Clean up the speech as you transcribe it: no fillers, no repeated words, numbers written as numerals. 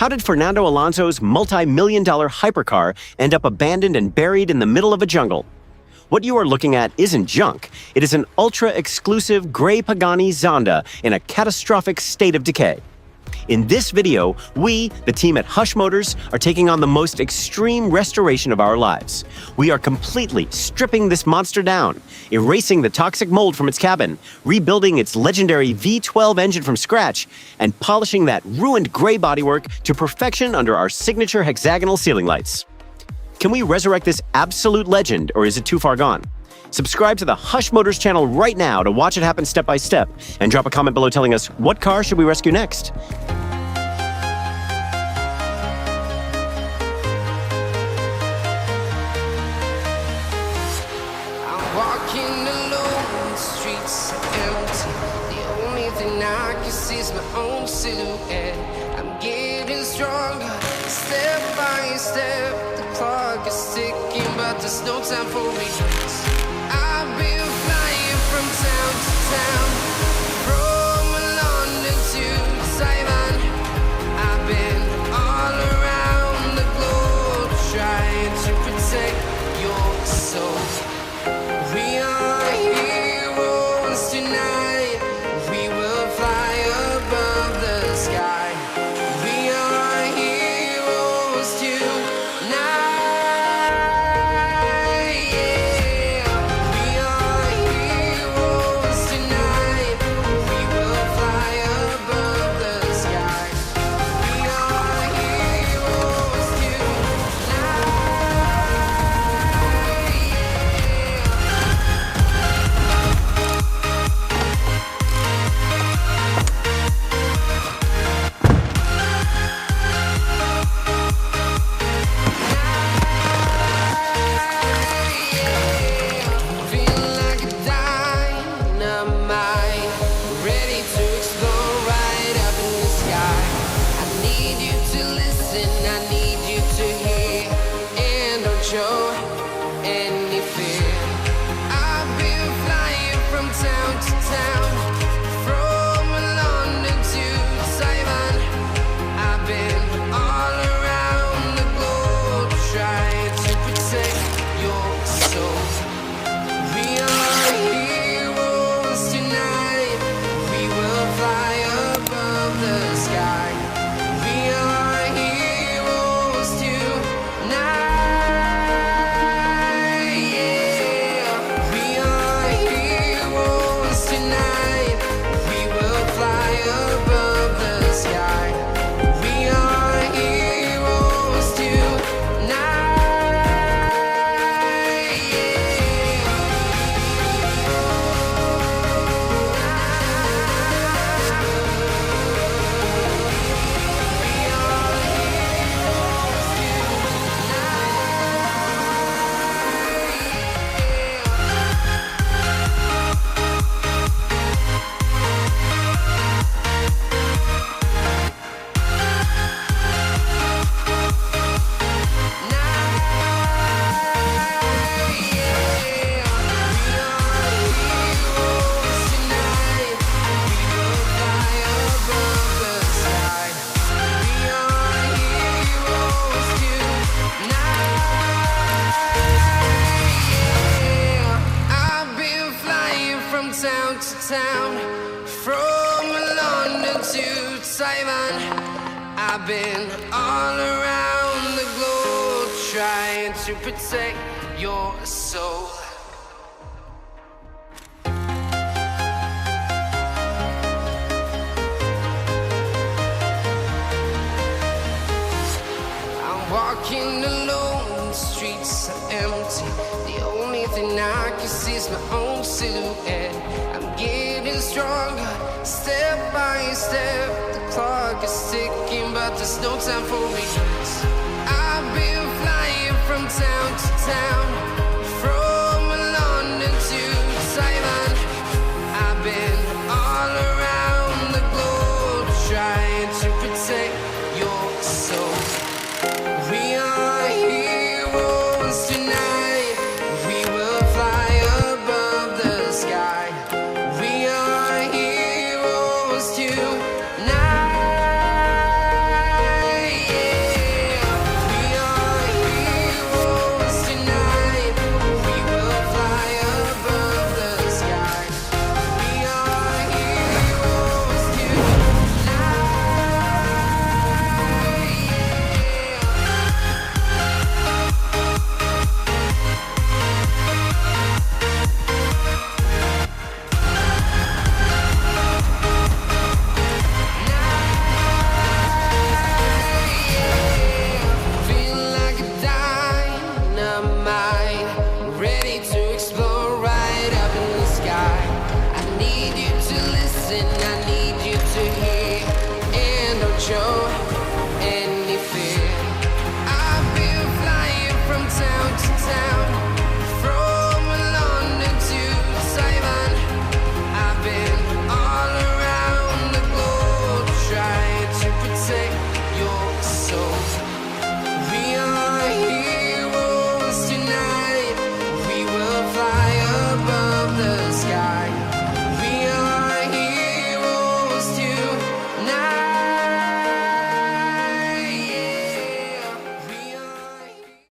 How did Fernando Alonso's multi-million-dollar hypercar end up abandoned and buried in the middle of a jungle? What you are looking at isn't junk. It is an ultra-exclusive gray Pagani Zonda in a catastrophic state of decay. In this video, we, the team at Hush Motors, are taking on the most extreme restoration of our lives. We are completely stripping this monster down, erasing the toxic mold from its cabin, rebuilding its legendary V12 engine from scratch, and polishing that ruined gray bodywork to perfection under our signature hexagonal ceiling lights. Can we resurrect this absolute legend, or is it too far gone? Subscribe to the Hush Motors channel right now to watch it happen step by step, and drop a comment below telling us what car should we rescue next. I'm walking alone, the streets are empty. The only thing I can see is my own silhouette. I'm getting stronger, step by step. The clock is ticking, but there's no time for regrets. I've been flying from town to town, from London to Taiwan. I've been all around the globe, trying to protect your soul. We are heroes tonight. We will fly above the sky. We are heroes tonight. Show any fear. I've been flying from town to town, from London to Taiwan. I've been all around the globe, trying to protect your soul. We are heroes tonight. We will fly above the sky. We are heroes tonight. Town to town, from London to Taiwan. I've been all around the globe, trying to protect your soul. I'm walking alone, the streets are empty. The only thing I can see is my own silhouette. I'm getting stronger, step by step. The clock is ticking, but there's no time for regrets. I've been flying from town to town,